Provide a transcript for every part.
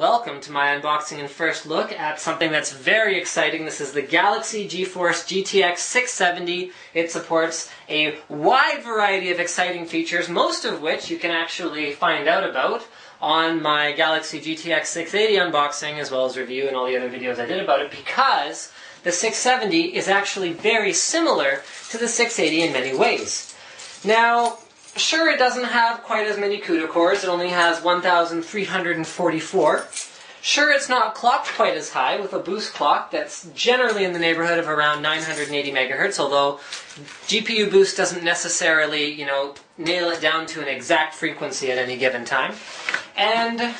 Welcome to my unboxing and first look at something that's very exciting. This is the Galaxy GeForce GTX 670. It supports a wide variety of exciting features, most of which you can actually find out about on my Galaxy GTX 680 unboxing, as well as review and all the other videos I did about it, because the 670 is actually very similar to the 680 in many ways. Now, sure, it doesn't have quite as many CUDA cores. It only has 1,344. Sure, it's not clocked quite as high with a boost clock that's generally in the neighborhood of around 980 megahertz, although GPU boost doesn't necessarily, nail it down to an exact frequency at any given time. And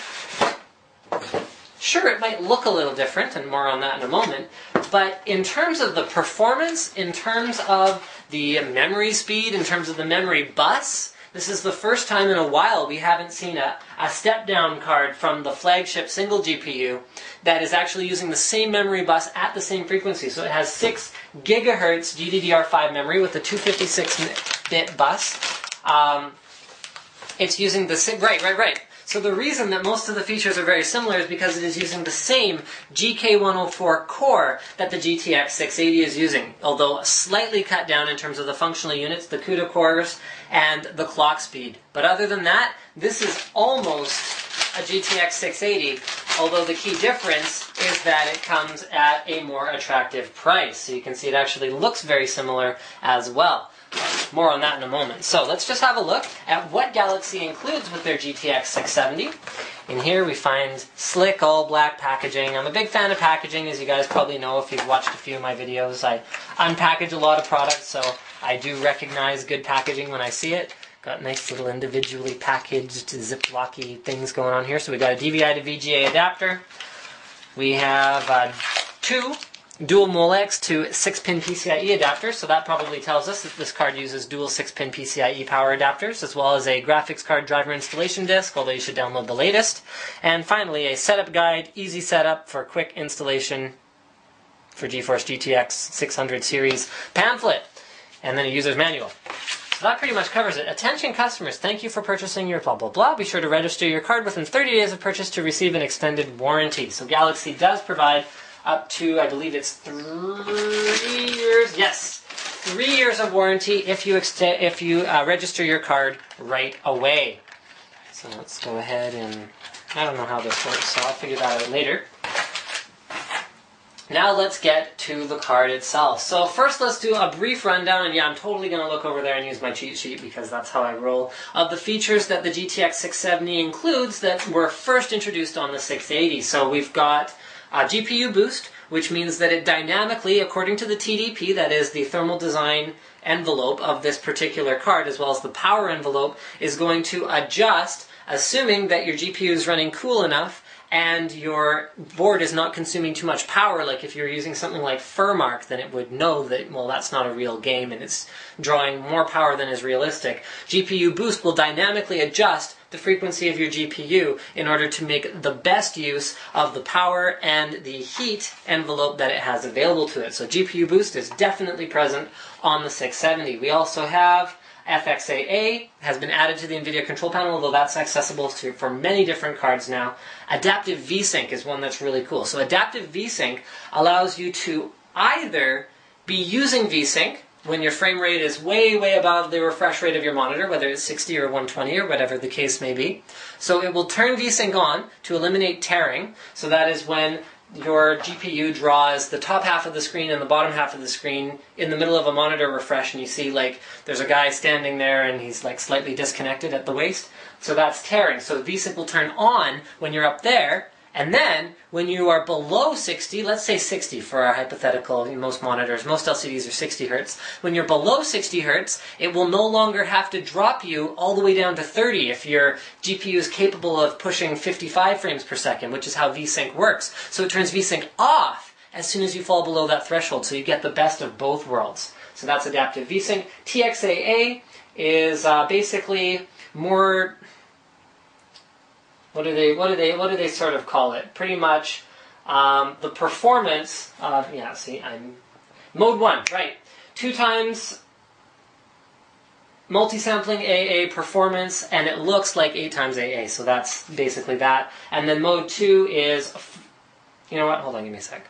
sure, it might look a little different, and more on that in a moment, but in terms of the performance, in terms of the memory speed, in terms of the memory bus, this is the first time in a while we haven't seen a step-down card from the flagship single GPU that is actually using the same memory bus at the same frequency. So it has 6 gigahertz GDDR5 memory with a 256-bit bus. It's using the right. So the reason that most of the features are very similar is because it is using the same GK104 core that the GTX 680 is using, although slightly cut down in terms of the functional units, the CUDA cores, and the clock speed. But other than that, this is almost a GTX 680, although the key difference is that it comes at a more attractive price. So you can see it actually looks very similar as well. More on that in a moment. So let's just have a look at what Galaxy includes with their GTX 670. In here we find slick all black packaging. I'm a big fan of packaging, as you guys probably know if you've watched a few of my videos. I unpackage a lot of products, so I do recognize good packaging when I see it. Got nice little individually packaged Ziploc-y things going on here. So we got a DVI to VGA adapter. We have 2 dual Molex to 6-pin PCIe adapters, so that probably tells us that this card uses dual 6-pin PCIe power adapters, as well as a graphics card driver installation disk, although you should download the latest. And finally, a setup guide, easy setup for quick installation for GeForce GTX 600 series pamphlet, and then a user's manual. So that pretty much covers it. Attention customers, thank you for purchasing your blah blah blah. Be sure to register your card within 30 days of purchase to receive an extended warranty. So Galaxy does provide up to, I believe it's 3 years. Yes, 3 years of warranty if you register your card right away. So let's go ahead and, I don't know how this works, so I'll figure that out later. Now let's get to the card itself. So first let's do a brief rundown, and yeah, I'm totally going to look over there and use my cheat sheet because that's how I roll, of the features that the GTX 670 includes that were first introduced on the 680. So we've got GPU boost, which means that it dynamically, according to the TDP, that is the thermal design envelope of this particular card, as well as the power envelope, is going to adjust, assuming that your GPU is running cool enough and your board is not consuming too much power. Like if you're using something like Furmark, then it would know that, well, that's not a real game and it's drawing more power than is realistic. GPU boost will dynamically adjust the frequency of your GPU in order to make the best use of the power and the heat envelope that it has available to it. So GPU boost is definitely present on the 670. We also have FXAA, has been added to the NVIDIA control panel, although that's accessible for many different cards now. Adaptive VSync is one that's really cool. So adaptive VSync allows you to either be using VSync when your frame rate is way, way above the refresh rate of your monitor, whether it's 60 or 120 or whatever the case may be. So it will turn VSync on to eliminate tearing. So that is when your GPU draws the top half of the screen and the bottom half of the screen in the middle of a monitor refresh, and you see like there's a guy standing there and he's like slightly disconnected at the waist. So that's tearing. So VSync will turn on when you're up there, and then when you are below 60, let's say 60 for our hypothetical, most monitors, most LCDs are 60 Hertz. When you're below 60 Hertz, it will no longer have to drop you all the way down to 30 if your GPU is capable of pushing 55 frames per second, which is how VSync works. So it turns VSync off as soon as you fall below that threshold, so you get the best of both worlds. So that's adaptive VSync. TXAA is basically more, what do they sort of call it? Pretty much the performance of, I'm mode 1, right? 2 times multi-sampling AA performance, and it looks like 8 times AA, so that's basically that. And then mode 2 is, you know what, hold on, give me a sec.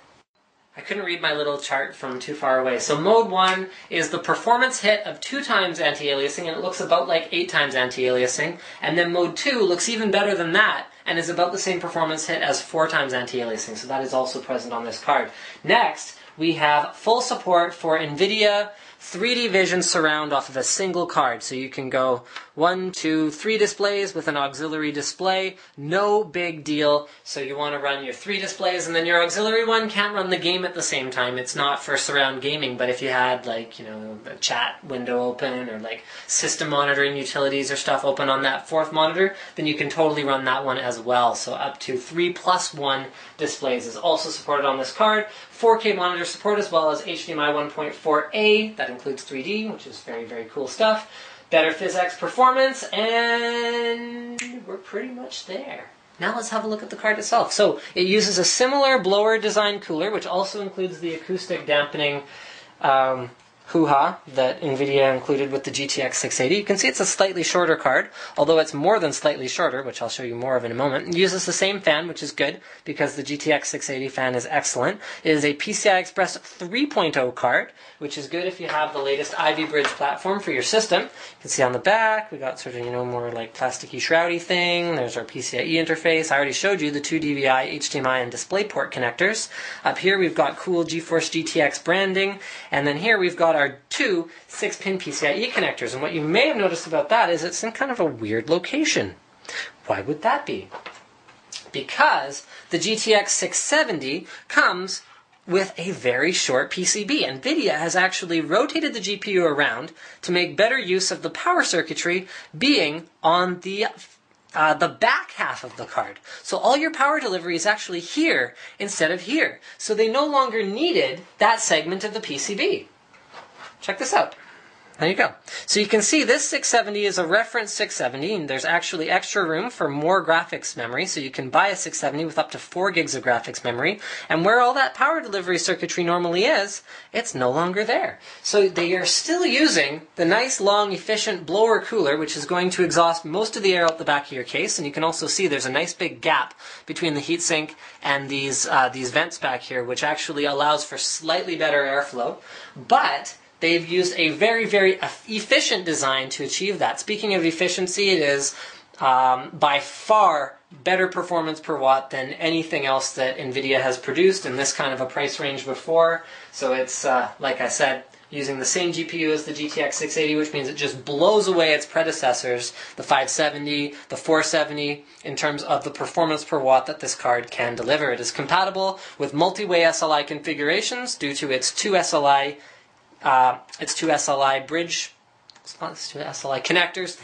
I couldn't read my little chart from too far away. So mode 1 is the performance hit of 2 times anti-aliasing, and it looks about like 8 times anti-aliasing. And then mode 2 looks even better than that, and is about the same performance hit as 4 times anti-aliasing. So that is also present on this card. Next, we have full support for NVIDIA 3D Vision Surround off of a single card. So you can go 1, 2, 3 displays with an auxiliary display. No big deal. So you want to run your 3 displays, and then your auxiliary one can't run the game at the same time. It's not for surround gaming, but if you had, like, you know, a chat window open, or like system monitoring utilities or stuff open on that 4th monitor, then you can totally run that one as well. So up to 3+1 displays is also supported on this card. 4K monitor support, as well as HDMI 1.4a. That includes 3D, which is very, very cool stuff. Better PhysX performance, and we're pretty much there. Now let's have a look at the card itself. So it uses a similar blower design cooler, which also includes the acoustic dampening hoo-ha that NVIDIA included with the GTX 680. You can see it's a slightly shorter card, although it's more than slightly shorter, which I'll show you more of in a moment. It uses the same fan, which is good, because the GTX 680 fan is excellent. It is a PCI Express 3.0 card, which is good if you have the latest Ivy Bridge platform for your system. You can see on the back, we got sort of, you know, more like plasticky shroudy thing. There's our PCIe interface. I already showed you the 2 DVI, HDMI, and DisplayPort connectors. Up here, we've got cool GeForce GTX branding, and then here we've got our 2 6-pin PCIe connectors. And what you may have noticed about that is it's in kind of a weird location. Why would that be? Because the GTX 670 comes with a very short PCB. NVIDIA has actually rotated the GPU around to make better use of the power circuitry being on the back half of the card. So all your power delivery is actually here instead of here. So they no longer needed that segment of the PCB. Check this out. There you go. So you can see this 670 is a reference 670, and there's actually extra room for more graphics memory, so you can buy a 670 with up to 4 gigs of graphics memory, and where all that power delivery circuitry normally is, it's no longer there. So they are still using the nice, long, efficient blower cooler, which is going to exhaust most of the air out the back of your case, and you can also see there's a nice big gap between the heatsink and these vents back here, which actually allows for slightly better airflow, but they've used a very, very efficient design to achieve that. Speaking of efficiency, it is by far better performance per watt than anything else that NVIDIA has produced in this kind of a price range before. So it's, like I said, using the same GPU as the GTX 680, which means it just blows away its predecessors, the 570, the 470, in terms of the performance per watt that this card can deliver. It is compatible with multi-way SLI configurations due to its 2 SLI bridge, it's two SLI connectors.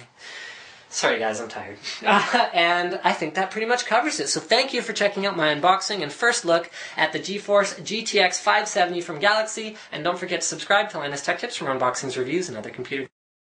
Sorry guys, I'm tired. And I think that pretty much covers it. So thank you for checking out my unboxing and first look at the GeForce GTX 570 from Galaxy. And don't forget to subscribe to Linus Tech Tips for more unboxings, reviews, and other computer